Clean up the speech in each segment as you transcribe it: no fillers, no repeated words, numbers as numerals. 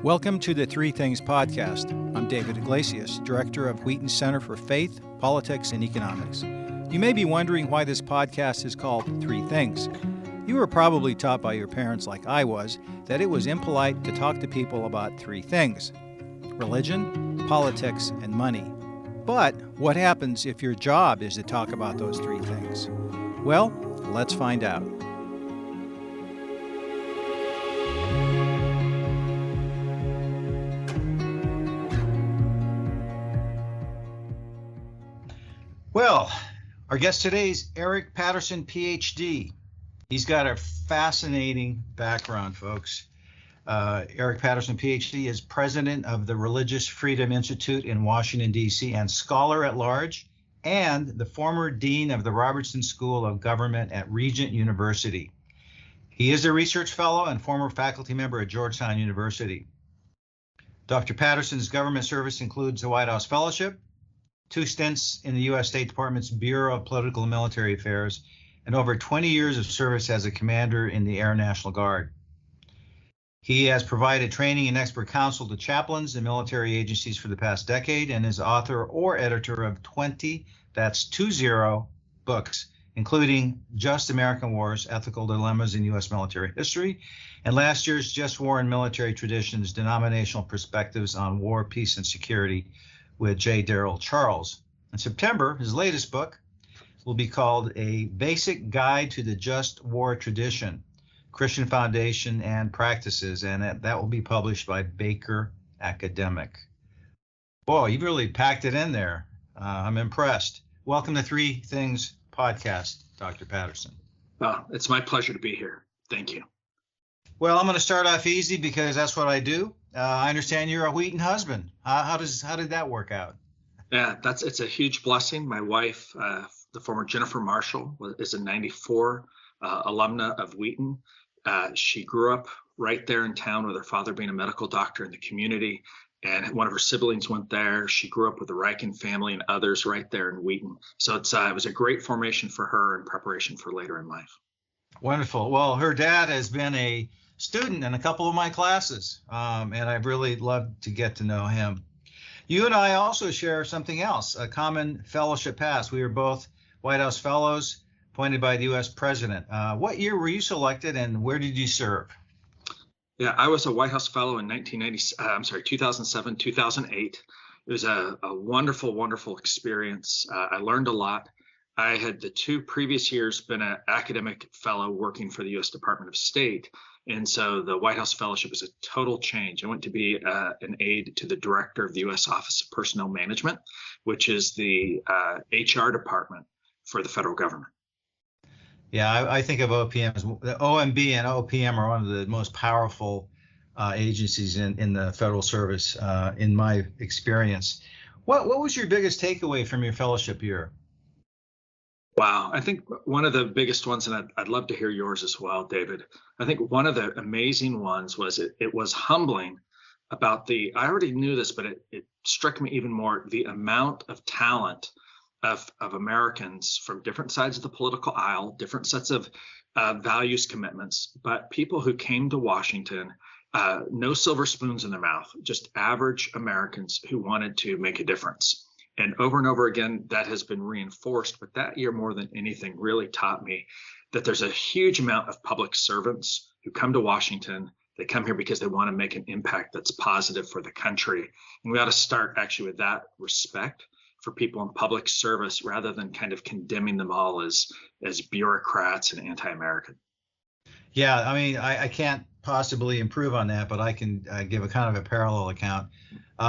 Welcome to the Three Things Podcast. I'm David Iglesias, Director of Wheaton Center for Faith, Politics, and Economics. You may be wondering why this podcast is called Three Things. You were probably taught by your parents, like I was, that it was impolite to talk to people about three things: religion, politics, and money. But what happens if your job is to talk about those three things? Well, let's find out. Well, our guest today is Eric Patterson, PhD. He's got a fascinating background, folks. Eric Patterson, PhD, is president of the Religious Freedom Institute in Washington, D.C., and scholar at large, and the former dean of the Robertson School of Government at Regent University. He is a research fellow and former faculty member at Georgetown University. Dr. Patterson's government service includes the White House Fellowship, 2 stints in the U.S. State Department's Bureau of Political and Military Affairs, and over 20 years of service as a commander in the Air National Guard. He has provided training and expert counsel to chaplains and military agencies for the past decade, and is author or editor of 20 books, including Just American Wars, Ethical Dilemmas in U.S. Military History, and last year's Just War and Military Traditions, Denominational Perspectives on War, Peace, and Security, with J. Darrell Charles. In September, his latest book will be called A Basic Guide to the Just War Tradition, Christian Foundation and Practices, and that will be published by Baker Academic. Boy, you really packed it in there. I'm impressed. Welcome to Three Things Podcast, Dr. Patterson. It's my pleasure to be here. Thank you. Well, I'm going to start off easy because that's what I do. I understand you're a Wheaton husband. How did that work out? Yeah, it's a huge blessing. My wife, the former Jennifer Marshall, is a 94 alumna of Wheaton. She grew up right there in town with her father being a medical doctor in the community, and one of her siblings went there. She grew up with the Riken family and others right there in Wheaton. So it was a great formation for her in preparation for later in life. Wonderful. Well, her dad has been a student in a couple of my classes, and I've really loved to get to know him. You and I also share something else, a common fellowship past. We were both White House Fellows appointed by the U.S. President. What year were you selected, and where did you serve? Yeah, I was a White House Fellow in 2007, 2008. It was a wonderful, wonderful experience. I learned a lot. I had the 2 previous years been an academic fellow working for the U.S. Department of State. And so the White House Fellowship was a total change. I went to be an aide to the director of the U.S. Office of Personnel Management, which is the HR department for the federal government. Yeah, I think of OPM as the OMB and OPM are one of the most powerful agencies in the federal service, in my experience. What was your biggest takeaway from your fellowship year? Wow. I think one of the biggest ones, and I'd love to hear yours as well, David. I think one of the amazing ones was it was humbling about I already knew this, but it struck me even more, the amount of talent of Americans from different sides of the political aisle, different sets of values commitments, but people who came to Washington, no silver spoons in their mouth, just average Americans who wanted to make a difference. And over again, that has been reinforced. But that year, more than anything, really taught me that there's a huge amount of public servants who come to Washington. They come here because they want to make an impact that's positive for the country. And we ought to start actually with that respect for people in public service rather than kind of condemning them all as bureaucrats and anti-American. Yeah, I mean, I can't possibly improve on that, but I can give a kind of a parallel account.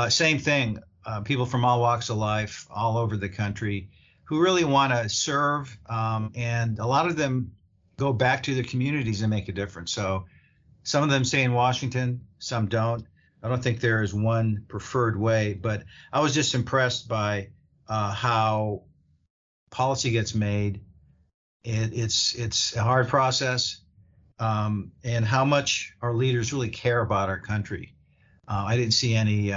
Same thing. People from all walks of life, all over the country, who really want to serve, and a lot of them go back to their communities and make a difference. So some of them stay in Washington, some don't. I don't think there is one preferred way, but I was just impressed by how policy gets made. It's a hard process, and how much our leaders really care about our country. I didn't see any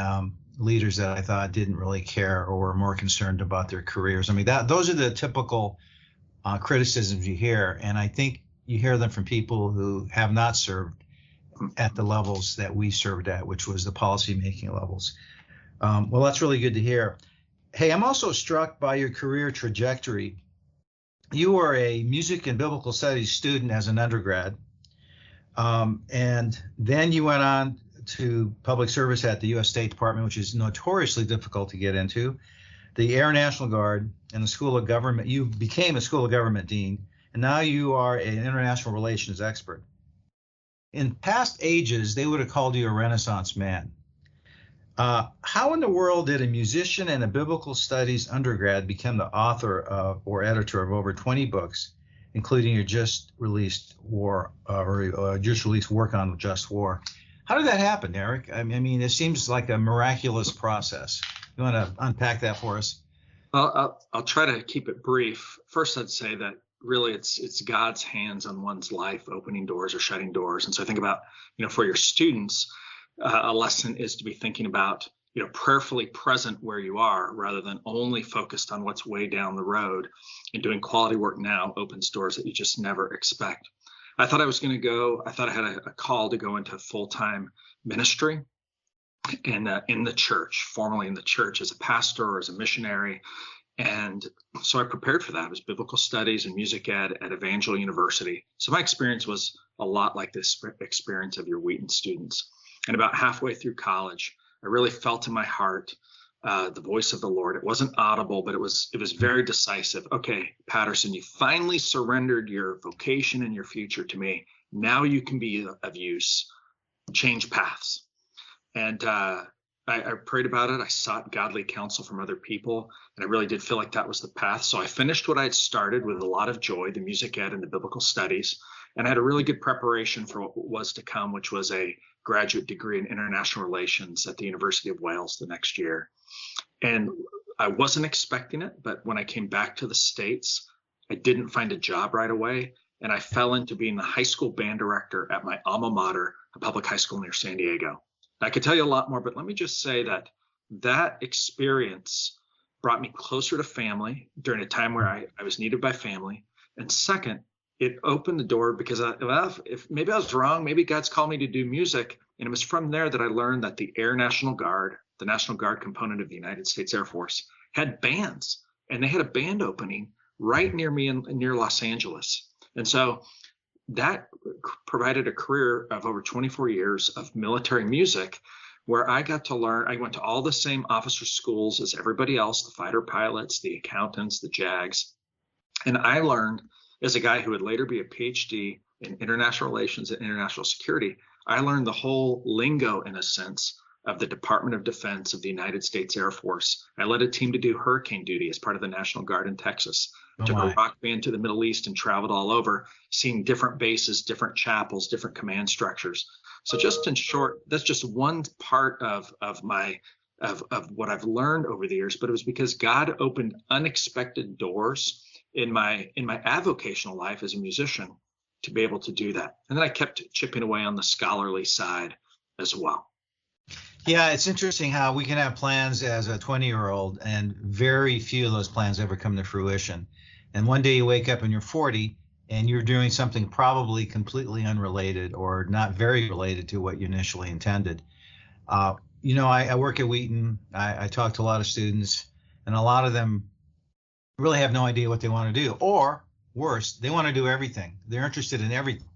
leaders that I thought didn't really care or were more concerned about their careers. I mean, those are the typical criticisms you hear, and I think you hear them from people who have not served at the levels that we served at, which was the policy making levels. Well, that's really good to hear. Hey, I'm also struck by your career trajectory. You were a music and biblical studies student as an undergrad, and then you went on to public service at the U.S. State Department, which is notoriously difficult to get into, the Air National Guard, and the School of Government. You became a School of Government dean, and now you are an international relations expert. In past ages, they would have called you a Renaissance man. How in the world did a musician and a biblical studies undergrad become the author of or editor of over 20 books, including your just released work on Just War? How did that happen, Eric? I mean, it seems like a miraculous process. You want to unpack that for us? Well, I'll try to keep it brief. First, I'd say that really it's God's hands on one's life, opening doors or shutting doors. And so I think about, for your students, a lesson is to be thinking about, prayerfully present where you are rather than only focused on what's way down the road. And doing quality work now opens doors that you just never expect. I thought I had a call to go into full-time ministry in the church, formally in the church as a pastor or as a missionary. And so I prepared for that. It was biblical studies and music ed at Evangel University. So my experience was a lot like this experience of your Wheaton students. And about halfway through college, I really felt in my heart the voice of the Lord. It wasn't audible, but it was very decisive. Okay, Patterson, you finally surrendered your vocation and your future to me. Now you can be of use. Change paths. And I prayed about it. I sought godly counsel from other people, and I really did feel like that was the path. So I finished what I had started with a lot of joy, the music ed and the biblical studies, and I had a really good preparation for what was to come, which was a graduate degree in international relations at the University of Wales the next year. And I wasn't expecting it, but when I came back to the States, I didn't find a job right away, and I fell into being the high school band director at my alma mater, a public high school near San Diego. I could tell you a lot more, but let me just say that experience brought me closer to family during a time where I was needed by family. And second, it opened the door because if maybe I was wrong, maybe God's called me to do music. And it was from there that I learned that the Air National Guard, the National Guard component of the United States Air Force, had bands. And they had a band opening right near me near Los Angeles. And so that provided a career of over 24 years of military music where I got to learn. I went to all the same officer schools as everybody else, the fighter pilots, the accountants, the JAGs. And I learned, as a guy who would later be a PhD in international relations and international security, I learned the whole lingo, in a sense, of the Department of Defense of the United States Air Force. I led a team to do hurricane duty as part of the National Guard in Texas. Took a rock band to the Middle East and traveled all over, seeing different bases, different chapels, different command structures. So just in short, that's just one part of what I've learned over the years, but it was because God opened unexpected doors in my avocational life as a musician to be able to do that. And then I kept chipping away on the scholarly side as well. Yeah, it's interesting how we can have plans as a 20-year-old and very few of those plans ever come to fruition. And one day you wake up and you're 40 and you're doing something probably completely unrelated or not very related to what you initially intended. I work at Wheaton. I talk to a lot of students, and a lot of them really have no idea what they want to do. Or worse, they want to do everything. They're interested in everything.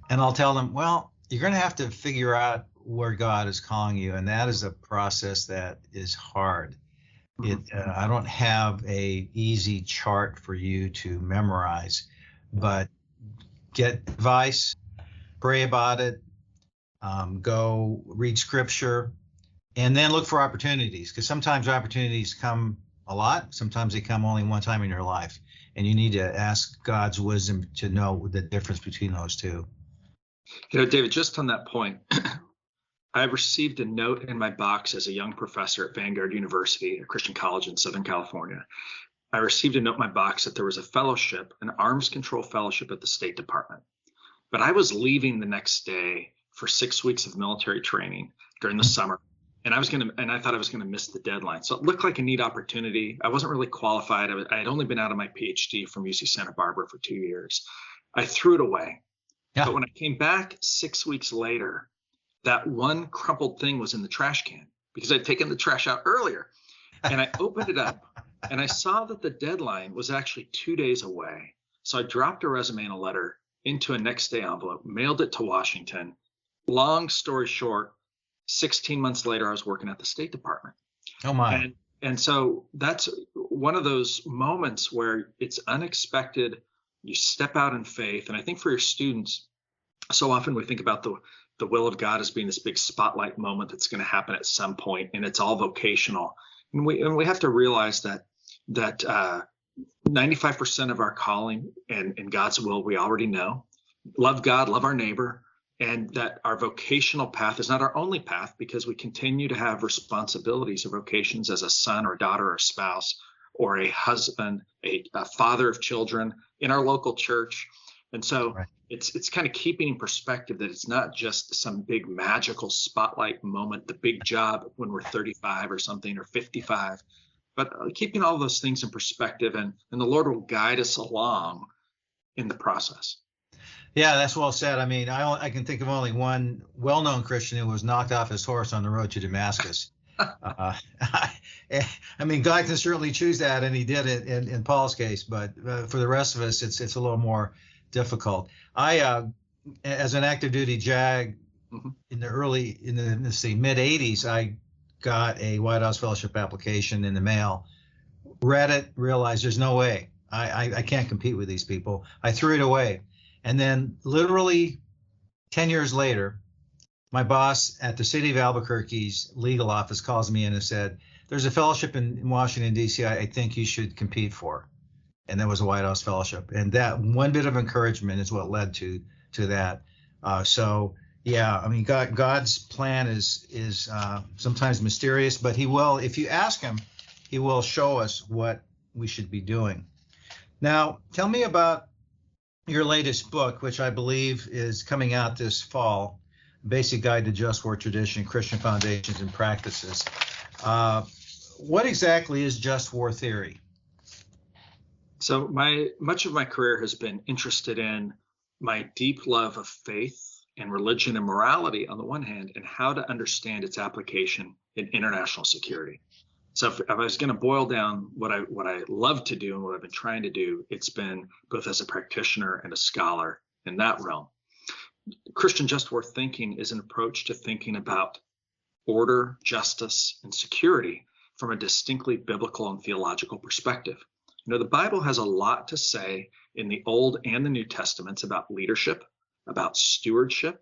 And I'll tell them, well, you're going to have to figure out where God is calling you. And that is a process that is hard. I don't have a easy chart for you to memorize, but get advice, pray about it, go read scripture, and then look for opportunities, because sometimes opportunities come a lot. Sometimes they come only one time in your life, and you need to ask God's wisdom to know the difference between those two. David, just on that point, I received a note in my box as a young professor at Vanguard University, a Christian college in Southern California. I received a note in my box that there was a fellowship, an arms control fellowship at the State Department. But I was leaving the next day for 6 weeks of military training during the summer. And I thought I was going to miss the deadline. So it looked like a neat opportunity. I wasn't really qualified. I had only been out of my PhD from UC Santa Barbara for 2 years. I threw it away. But Yeah. when I came back 6 weeks later, that one crumpled thing was in the trash can because I'd taken the trash out earlier. And I opened it up and I saw that the deadline was actually 2 days away. So I dropped a resume and a letter into a next day envelope, mailed it to Washington. Long story short, 16 months later, I was working at the State Department. Oh my. And so that's one of those moments where it's unexpected. You step out in faith. And I think for your students, so often we think about the will of God as being this big spotlight moment that's going to happen at some point, and it's all vocational. And we have to realize that 95% of our calling and God's will we already know. Love God, love our neighbor, and that our vocational path is not our only path because we continue to have responsibilities or vocations as a son or daughter or spouse or a husband, a father of children in our local church. And so Right. it's kind of keeping in perspective that it's not just some big magical spotlight moment, the big job when we're 35 or something or 55, but keeping all those things in perspective, and the Lord will guide us along in the process. Yeah, that's well said. I mean, I can think of only one well-known Christian who was knocked off his horse on the road to Damascus. I mean, God can certainly choose that, and He did it in Paul's case. But for the rest of us, it's a little more difficult. As an active duty JAG Mhm. in the mid '80s, I got a White House Fellowship application in the mail. Read it, realized there's no way. I can't compete with these people. I threw it away. And then literally 10 years later, my boss at the city of Albuquerque's legal office calls me in and said, there's a fellowship in Washington, D.C. I think you should compete for. And that was a White House Fellowship. And that one bit of encouragement is what led to that. So, yeah, I mean, God's plan is sometimes mysterious, but He will, if you ask Him, He will show us what we should be doing. Now, tell me about your latest book, which I believe is coming out this fall, Basic Guide to Just War Tradition, Christian Foundations and Practices. What exactly is just war theory? So much of my career has been interested in my deep love of faith and religion and morality on the one hand, and how to understand its application in international security. So if I was going to boil down what I love to do and what I've been trying to do, it's been both as a practitioner and a scholar in that realm. Christian just war thinking is an approach to thinking about order, justice, and security from a distinctly biblical and theological perspective. You know, the Bible has a lot to say in the Old and the New Testaments about leadership, about stewardship,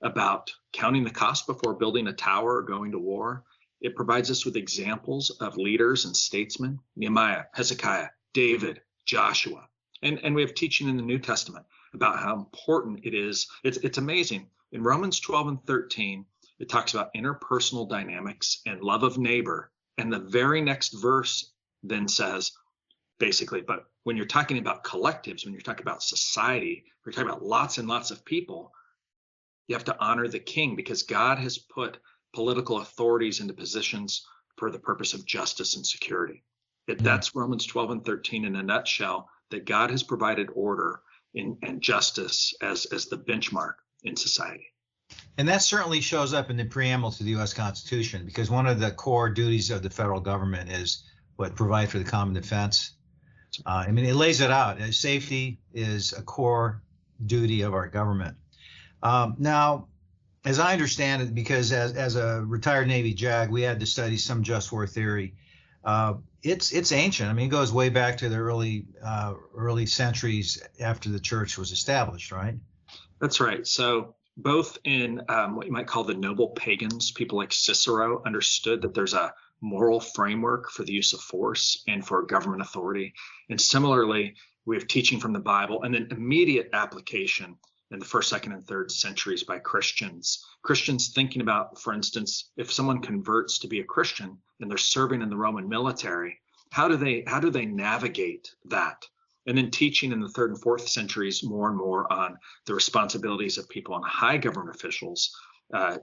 about counting the cost before building a tower or going to war. It provides us with examples of leaders and statesmen, Nehemiah, Hezekiah, David, Joshua. And we have teaching in the New Testament about how important it is. It's amazing. In Romans 12 and 13, it talks about interpersonal dynamics and love of neighbor. And the very next verse then says, basically, but when you're talking about collectives, when you're talking about society, we're talking about lots and lots of people, you have to honor the king because God has put political authorities into positions for the purpose of justice and security. That's Romans 12 and 13 in a nutshell, that God has provided order and justice as the benchmark in society. And that certainly shows up in the preamble to the U.S. Constitution, because one of the core duties of the federal government is provide for the common defense. I mean, it lays it out. Safety is a core duty of our government. Now, as I understand it, because as a retired Navy JAG, we had to study some just war theory. It's ancient. I mean, it goes way back to the early centuries after the church was established, right? That's right. So both in what you might call the noble pagans, people like Cicero understood that there's a moral framework for the use of force and for government authority. And similarly, we have teaching from the Bible and then immediate application in the first, second, and third centuries by Christians thinking about, for instance, if someone converts to be a Christian and they're serving in the Roman military, how do they navigate that? And then teaching in the third and fourth centuries more and more on the responsibilities of people and high government officials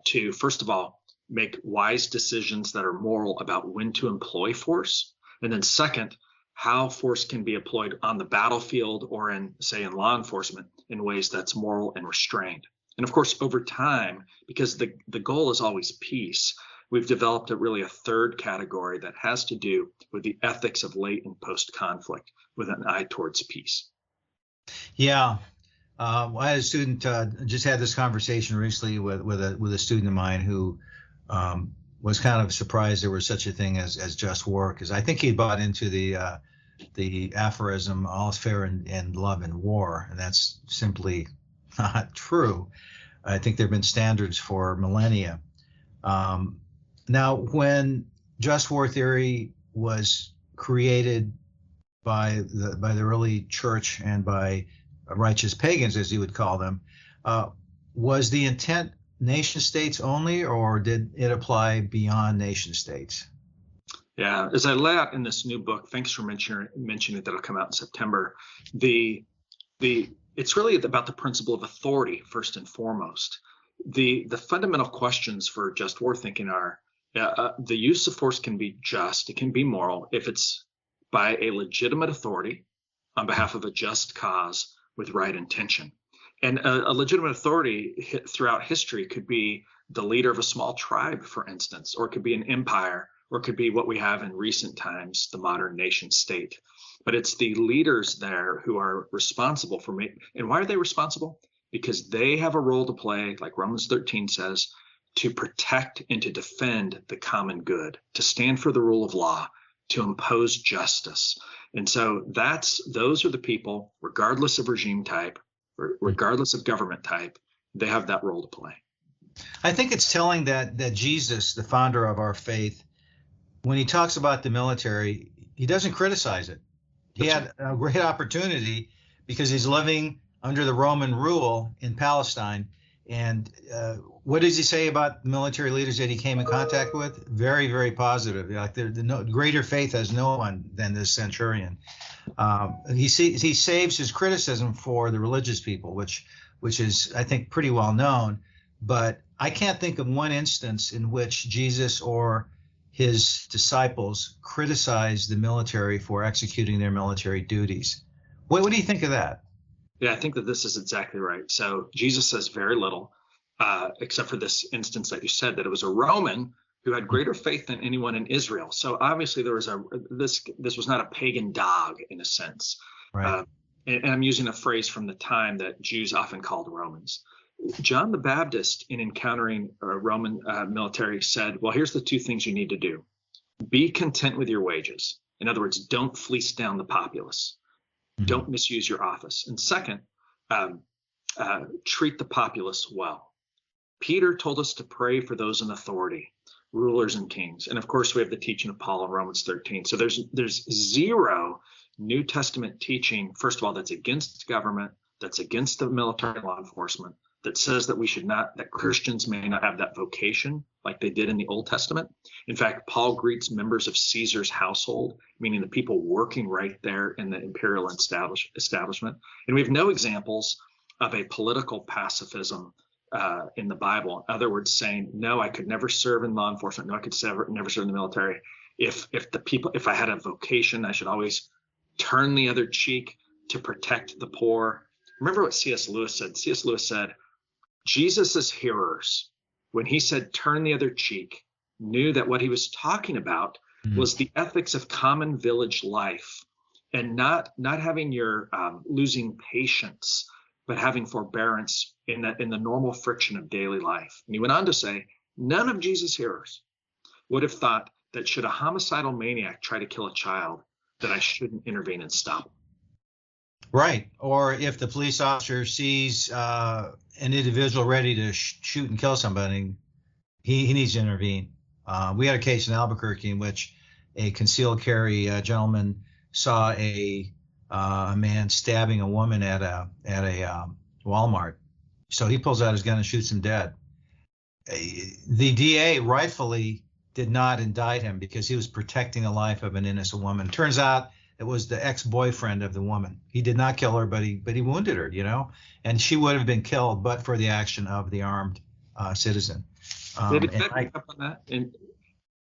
to, first of all, make wise decisions that are moral about when to employ force. And then second, how force can be employed on the battlefield or in law enforcement in ways that's moral and restrained. And of course, over time, because the goal is always peace, we've developed really a third category that has to do with the ethics of late and post-conflict with an eye towards peace. Yeah. I had a student, just had this conversation recently with a student of mine who was kind of surprised there was such a thing as just war, because I think he bought into the aphorism, all is fair in love and war, and that's simply not true. I think there have been standards for millennia. Now, when just war theory was created by the early church and by righteous pagans, as you would call them, was the intent nation states only, or did it apply beyond nation states? Yeah, as I lay out in this new book, thanks for mentioning it, that'll come out in September. It's really about the principle of authority first and foremost. The fundamental questions for just war thinking are the use of force can be just, it can be moral if it's by a legitimate authority on behalf of a just cause with right intention. And a legitimate authority throughout history could be the leader of a small tribe, for instance, or it could be an empire, or it could be what we have in recent times, the modern nation state. But it's the leaders there who are responsible for me. And why are they responsible? Because they have a role to play, like Romans 13 says, to protect and to defend the common good, to stand for the rule of law, to impose justice. And so those are the people, regardless of regime type, regardless of government type, they have that role to play. I think it's telling that Jesus, the founder of our faith, when he talks about the military, he doesn't criticize it. He had a great opportunity because he's living under the Roman rule in Palestine. And what does he say about military leaders that he came in contact with? Very, very positive. Like greater faith has no one than this centurion. He saves his criticism for the religious people, which is, I think, pretty well known. But I can't think of one instance in which Jesus or his disciples criticized the military for executing their military duties. What do you think of that? Yeah, I think that this is exactly right. So Jesus says very little, except for this instance that you said, that it was a Roman who had greater faith than anyone in Israel. So obviously there was this was not a pagan dog in a sense. Right. And I'm using a phrase from the time that Jews often called Romans. John the Baptist, in encountering Roman military, said, well, here's the two things you need to do. Be content with your wages. In other words, don't fleece down the populace. Don't misuse your office. And second, treat the populace well. Peter told us to pray for those in authority, rulers and kings. And of course, we have the teaching of Paul in Romans 13. So there's zero New Testament teaching, first of all, that's against government, that's against the military law enforcement, that says that Christians may not have that vocation like they did in the Old Testament. In fact, Paul greets members of Caesar's household, meaning the people working right there in the imperial establishment. And we have no examples of a political pacifism in the Bible. In other words, saying, no, I could never serve in law enforcement. No, I could never serve in the military. If I had a vocation, I should always turn the other cheek to protect the poor. Remember what C.S. Lewis said? C.S. Lewis said, Jesus's hearers, when he said turn the other cheek, knew that what he was talking about was the ethics of common village life, and not having your losing patience, but having forbearance in the normal friction of daily life. And he went on to say, none of Jesus' hearers would have thought that should a homicidal maniac try to kill a child, that I shouldn't intervene and stop. Right. Or if the police officer sees an individual ready to shoot and kill somebody, he needs to intervene. We had a case in Albuquerque in which a concealed carry gentleman saw a man stabbing a woman at a Walmart. So he pulls out his gun and shoots him dead. The DA rightfully did not indict him because he was protecting the life of an innocent woman. Turns out it was the ex-boyfriend of the woman. He did not kill her, but he wounded her, and she would have been killed but for the action of the armed citizen. David, can I pick up on that? And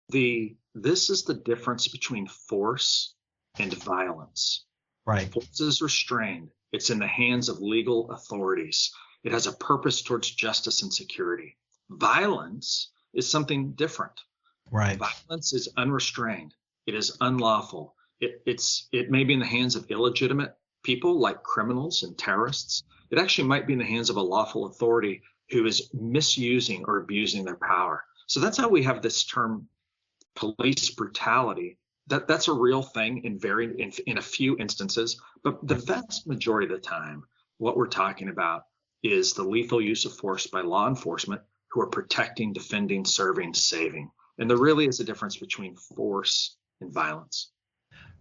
this is the difference between force and violence. Right. Force is restrained. It's in the hands of legal authorities. It has a purpose towards justice and security. Violence is something different. Right. Violence is unrestrained. It is unlawful. It may be in the hands of illegitimate people like criminals and terrorists. It actually might be in the hands of a lawful authority who is misusing or abusing their power. So that's how we have this term police brutality. That's a real thing in a few instances, but the vast majority of the time, what we're talking about is the lethal use of force by law enforcement who are protecting, defending, serving, saving. And there really is a difference between force and violence.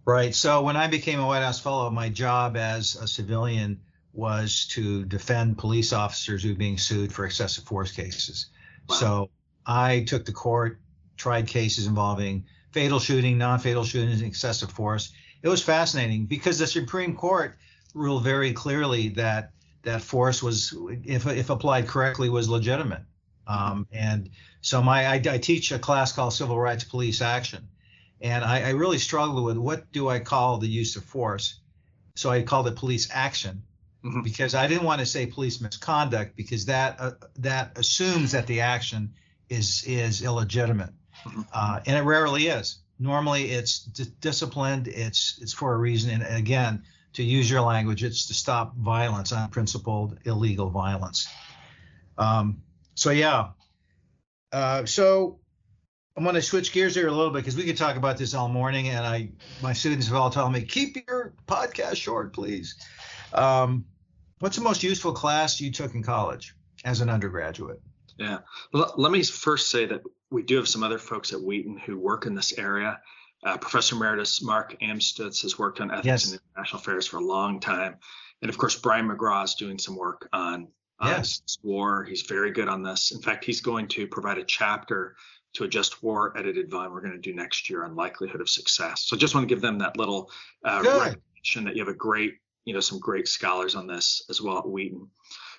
Right. So when I became a White House Fellow, my job as a civilian was to defend police officers who were being sued for excessive force cases. Wow. So I took to court, tried cases involving fatal shooting, non-fatal shootings, and excessive force. It was fascinating because the Supreme Court ruled very clearly that force was, if applied correctly, was legitimate. And so I teach a class called Civil Rights Police Action. And I really struggled with what do I call the use of force? So I called it police action because I didn't want to say police misconduct because that assumes that the action is illegitimate. And it rarely is. Normally it's disciplined. It's for a reason. And again, to use your language, it's to stop violence, unprincipled, illegal violence. So I'm going to switch gears here a little bit because we could talk about this all morning, and my students have all told me, keep your podcast short, please. What's the most useful class you took in college as an undergraduate? Yeah, well, let me first say that we do have some other folks at Wheaton who work in this area. Professor Emeritus Mark Amstutz has worked on ethics and international affairs for a long time. And of course, Brian McGraw is doing some work on war. He's very good on this. In fact, he's going to provide a chapter to a Just War edited volume we're going to do next year on likelihood of success. So just want to give them that little recognition that you have some great scholars on this as well at Wheaton.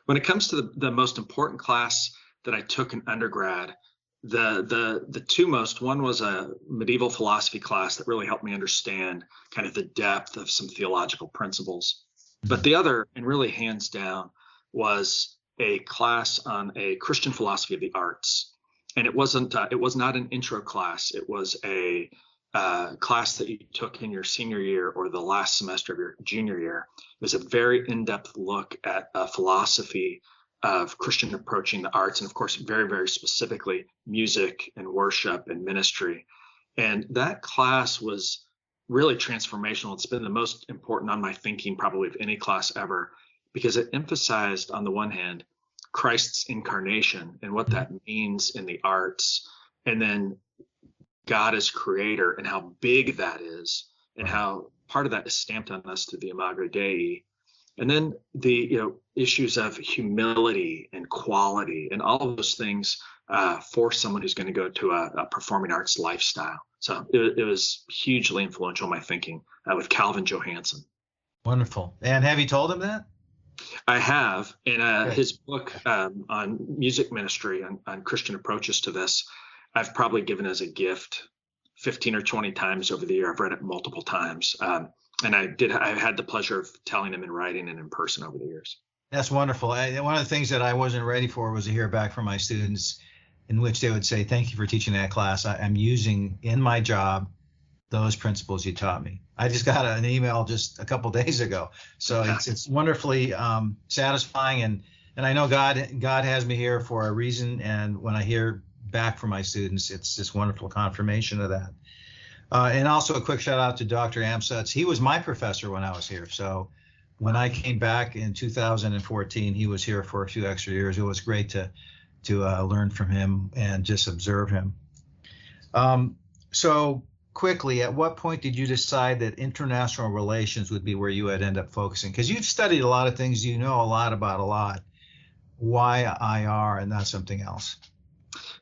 When it comes to the most important class that I took in undergrad, the two most, one was a medieval philosophy class that really helped me understand kind of the depth of some theological principles. But the other, and really hands down, was a class on a Christian philosophy of the arts. And it was not an intro class. It was a class that you took in your senior year or the last semester of your junior year. It was a very in-depth look at philosophy of Christian approaching the arts, and of course, very, very specifically, music and worship and ministry. And that class was really transformational. It's been the most important on my thinking probably of any class ever, because it emphasized, on the one hand, Christ's incarnation and what that means in the arts, and then God as creator and how big that is, and how part of that is stamped on us through the Imago Dei. And then the issues of humility and quality and all of those things for someone who's going to go to a performing arts lifestyle. So it was hugely influential in my thinking with Calvin Johansson. Wonderful. And have you told him that? I have. In his book on music ministry, on Christian approaches to this, I've probably given as a gift 15 or 20 times over the year. I've read it multiple times. And I had the pleasure of telling him in writing and in person over the years. That's wonderful. One of the things that I wasn't ready for was to hear back from my students in which they would say, thank you for teaching that class. I'm using in my job those principles you taught me. I just got an email just a couple of days ago. So it's wonderfully satisfying. And I know God has me here for a reason. And when I hear back from my students, it's this wonderful confirmation of that. And also a quick shout out to Dr. Amstutz. He was my professor when I was here. So when I came back in 2014, he was here for a few extra years. It was great to learn from him and just observe him. So quickly, at what point did you decide that international relations would be where you would end up focusing? Because you've studied a lot of things, you know a lot about a lot. Why IR and not something else?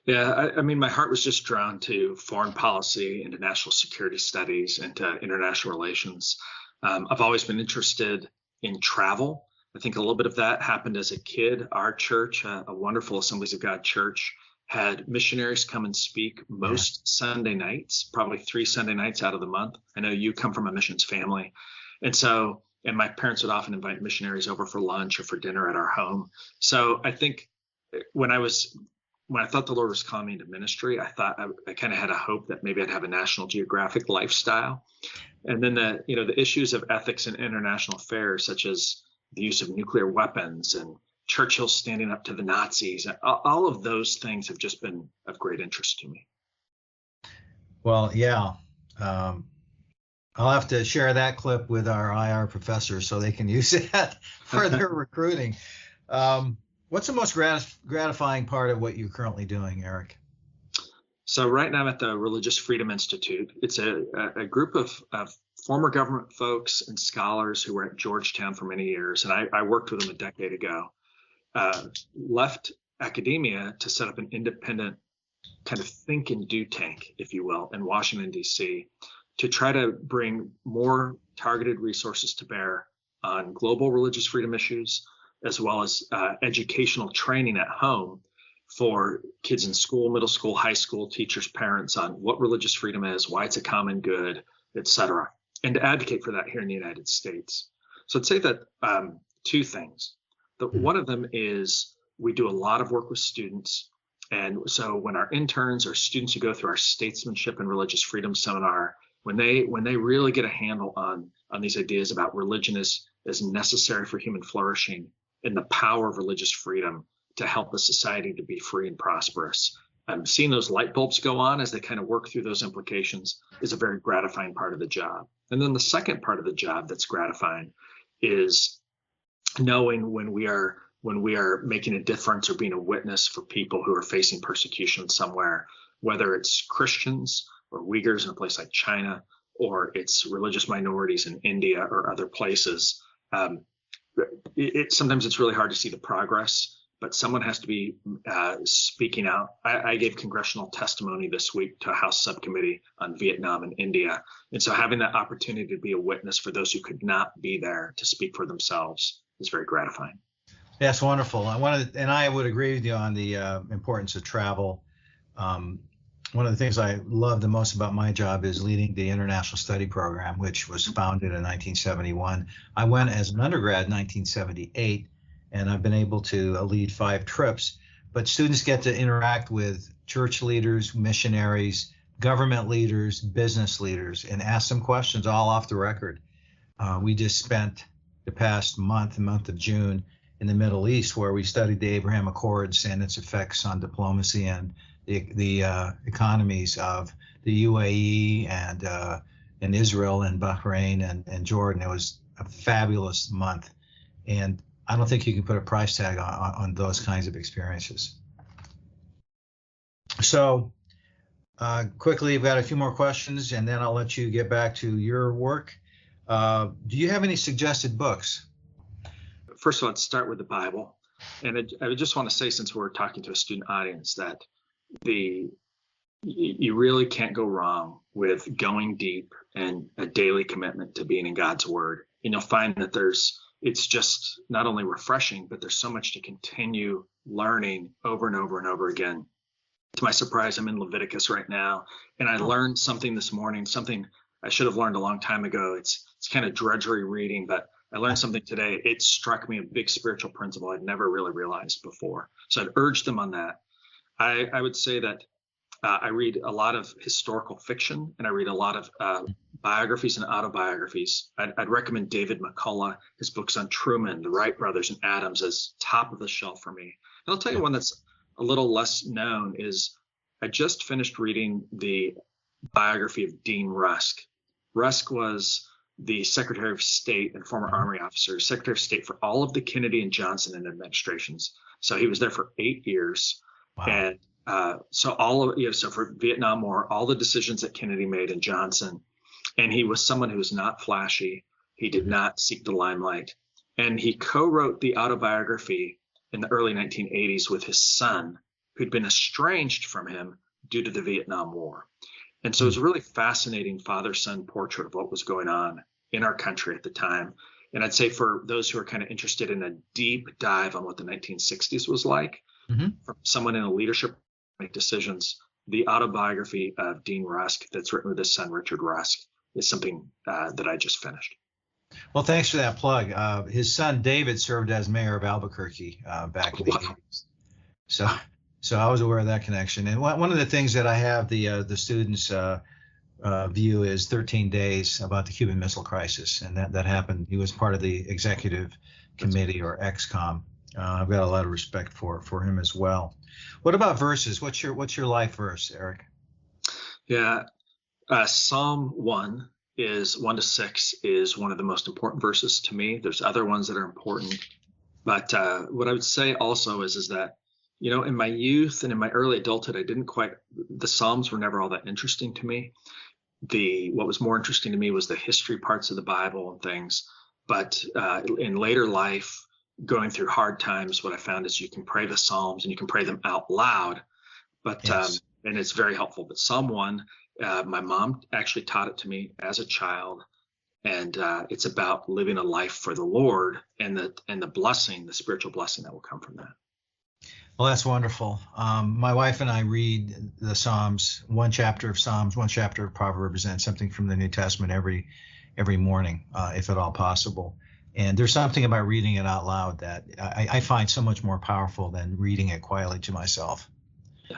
Yeah, I mean, my heart was just drawn to foreign policy, into national security studies, and to international relations. I've always been interested in travel. I think a little bit of that happened as a kid. Our church, a wonderful Assemblies of God church, had missionaries come and speak most Sunday nights, probably 3 Sunday nights out of the month. I know you come from a missions family. And And my parents would often invite missionaries over for lunch or for dinner at our home. So I think when I thought the Lord was calling me into ministry, I kind of had a hope that maybe I'd have a National Geographic lifestyle. And then the issues of ethics in international affairs, such as the use of nuclear weapons and Churchill standing up to the Nazis, all of those things have just been of great interest to me. Well, yeah. I'll have to share that clip with our IR professors so they can use that for their recruiting. What's the most gratifying part of what you're currently doing, Eric? So right now I'm at the Religious Freedom Institute. It's a group of former government folks and scholars who were at Georgetown for many years, and I worked with them a decade ago. Left academia to set up an independent kind of think and do tank, if you will, in Washington, D.C., to try to bring more targeted resources to bear on global religious freedom issues, as well as educational training at home for kids in school, middle school, high school, teachers, parents on what religious freedom is, why it's a common good, et cetera, and to advocate for that here in the United States. So I'd say that two things. One of them is we do a lot of work with students. And so when our interns or students who go through our statesmanship and religious freedom seminar, when they really get a handle on these ideas about religion as necessary for human flourishing and the power of religious freedom to help a society to be free and prosperous, seeing those light bulbs go on as they kind of work through those implications is a very gratifying part of the job. And then the second part of the job that's gratifying is knowing when we are making a difference or being a witness for people who are facing persecution somewhere, whether it's Christians or Uyghurs in a place like China, or it's religious minorities in India or other places. Sometimes it's really hard to see the progress, but someone has to be speaking out. I gave congressional testimony this week to a House subcommittee on Vietnam and India. And so having that opportunity to be a witness for those who could not be there to speak for themselves is very gratifying. That's wonderful. I would agree with you on the importance of travel. One of the things I love the most about my job is leading the International Study Program, which was founded in 1971. I went as an undergrad in 1978, and I've been able to lead 5 trips. But students get to interact with church leaders, missionaries, government leaders, business leaders, and ask them questions all off the record. We just spent the past month, the month of June, in the Middle East, where we studied the Abraham Accords and its effects on diplomacy and the economies of the UAE and Israel and Bahrain and Jordan. It was a fabulous month, and I don't think you can put a price tag on those kinds of experiences. So quickly, I've got a few more questions, and then I'll let you get back to your work. Do you have any suggested books? First of all, let's start with the Bible. And I would just want to say, since we're talking to a student audience, that you really can't go wrong with going deep and a daily commitment to being in God's Word. And you'll find that it's just not only refreshing, but there's so much to continue learning over and over and over again. To my surprise, I'm in Leviticus right now, and I learned something this morning, something I should have learned a long time ago. It's kind of drudgery reading, but I learned something today. It struck me a big spiritual principle I'd never really realized before. So I'd urge them on that. I would say that I read a lot of historical fiction, and I read a lot of biographies and autobiographies. I'd recommend David McCullough, his books on Truman, the Wright brothers, and Adams as top of the shelf for me. And I'll tell you one that's a little less known is I just finished reading the biography of Dean Rusk. Rusk was the Secretary of State and former Army officer, Secretary of State for all of the Kennedy and Johnson administrations. So he was there for 8 years. Wow. And so for Vietnam War, all the decisions that Kennedy made and Johnson, and he was someone who was not flashy. He did not seek the limelight. And he co-wrote the autobiography in the early 1980s with his son, who'd been estranged from him due to the Vietnam War. And so it was a really fascinating father-son portrait of what was going on in our country at the time. And I'd say for those who are kind of interested in a deep dive on what the 1960s was like, from someone in a leadership make decisions, the autobiography of Dean Rusk that's written with his son, Richard Rusk, is something that I just finished. Well, thanks for that plug. His son David served as mayor of Albuquerque back in the 80s. So, so I was aware of that connection. And one of the things that I have the students view is 13 Days about the Cuban Missile Crisis, and that happened. He was part of the executive committee, or XCOM. I've got a lot of respect for him as well. What about verses? What's your life verse, Eric? Yeah, Psalm 1 is 1 to 6 is one of the most important verses to me. There's other ones that are important, but what I would say also is that, you know, in my youth and in my early adulthood, the Psalms were never all that interesting to me. What was more interesting to me was the history parts of the Bible and things. But in later life, going through hard times, what I found is you can pray the Psalms and you can pray them out loud, but Yes. and it's very helpful. But Psalm 1, my mom actually taught it to me as a child, and it's about living a life for the Lord and the blessing, the spiritual blessing that will come from that. Well, that's wonderful. My wife and I read the Psalms, one chapter of Psalms, one chapter of Proverbs, and something from the New Testament every morning, if at all possible. And there's something about reading it out loud that I find so much more powerful than reading it quietly to myself. Yeah.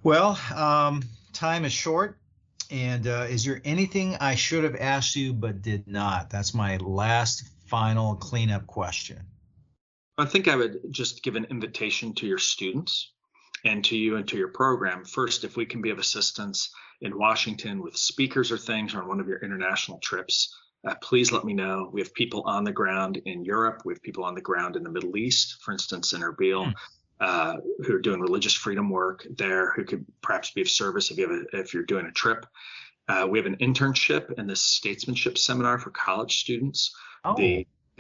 Well, time is short. And is there anything I should have asked you but did not? That's my last final cleanup question. I think I would just give an invitation to your students and to you and to your program. First, if we can be of assistance in Washington with speakers or things, or on one of your international trips, please let me know. We have people on the ground in Europe. We have people on the ground in the Middle East, for instance, in Erbil, who are doing religious freedom work there, who could perhaps be of service if you're doing a trip. We have an internship and this statesmanship seminar for college students.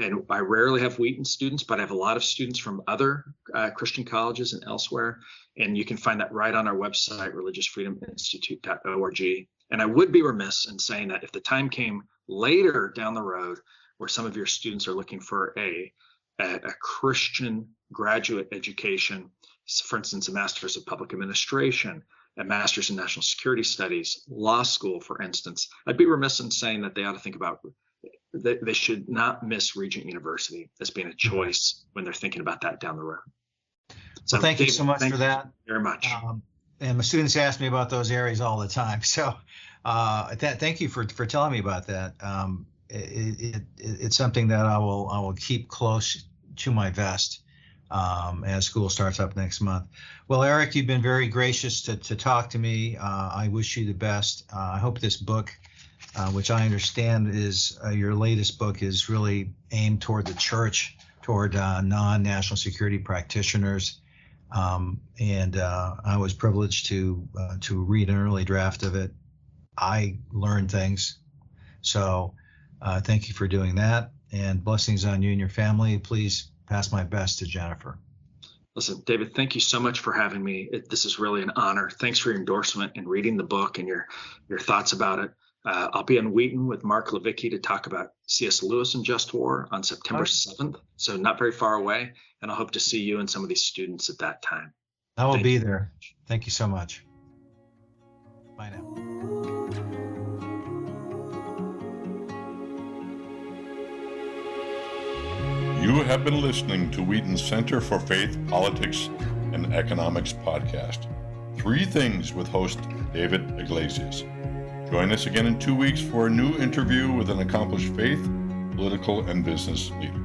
And I rarely have Wheaton students, but I have a lot of students from other Christian colleges and elsewhere. And you can find that right on our website, religiousfreedominstitute.org. And I would be remiss in saying that if the time came later down the road where some of your students are looking for a Christian graduate education, for instance, a master's of public administration, a master's in national security studies, law school, for instance, I'd be remiss in saying that they ought to think about they should not miss Regent University as being a choice when they're thinking about that down the road. So well, thank you so much for that. Very much. And my students ask me about those areas all the time. So thank you for telling me about that. It's something that I will keep close to my vest as school starts up next month. Well, Eric, you've been very gracious to talk to me. I wish you the best. I hope this book, which I understand is your latest book, is really aimed toward the church, toward non-national security practitioners. And I was privileged to read an early draft of it. I learned things. So thank you for doing that, and blessings on you and your family. Please pass my best to Jennifer. Listen, David, thank you so much for having me. This is really an honor. Thanks for your endorsement and reading the book and your thoughts about it. I'll be in Wheaton with Mark Levicki to talk about C.S. Lewis and Just War on September 7th, so not very far away. And I hope to see you and some of these students at that time. I will be there. Thank you so much. Bye now. You have been listening to Wheaton's Center for Faith, Politics, and Economics podcast, 3 Things with host David Iglesias. Join us again in 2 weeks for a new interview with an accomplished faith, political, and business leader.